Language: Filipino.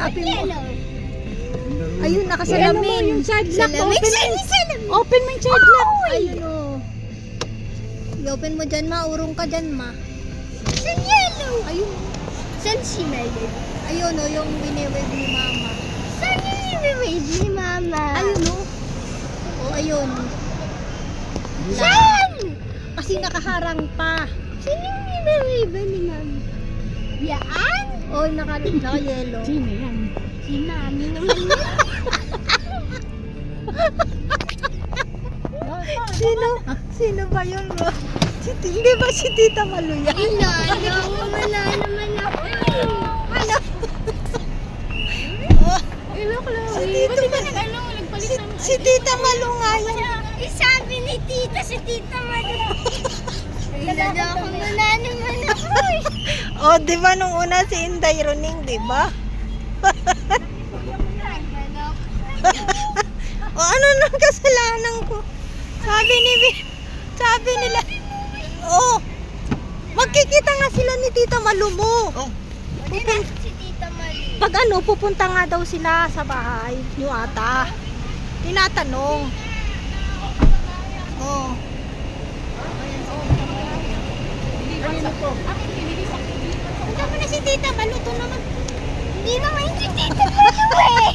Hanapin mo. Ayun, nakasalamin. Yung child lock. Salamin. Open mo yung child lock. Ayun o. I-open mo dyan, ma. Urong ka dyan, ma. San yellow? Ayun. San si Melody? Ayun o, yung wini-wave ni mama. San yung wave ni Mama? Ayun o. O, ayun. San? Kasi nakaharang pa. Sino yung wave ni Mama? Yan? O, naka-yellow. Sino yan? Si Mami naman yun. Sino? Sino ba yun, mo? Hindi ba si Tita Malu yan? Wala naman ako. Ano? Hello, Si Chloe. Tito Ba't di ka Malu. nagpalit ng... Si Tita Malu nga yun. Sabi ni Tita, si Tita Malu. Naloko mo na naman ako eh. O, di ba nung una si Inday Roning, di ba? O, ano nang kasalanan ko? Sabi nila, magkikita nga sila ni Tita Malu mo. Si Tita Malu. Pag pupunta nga daw sila sa bahay niyo ata. Tinatanong. Oh. Punta mo na si Tita Malu, to naman. Hindi naman si Tita Malu eh.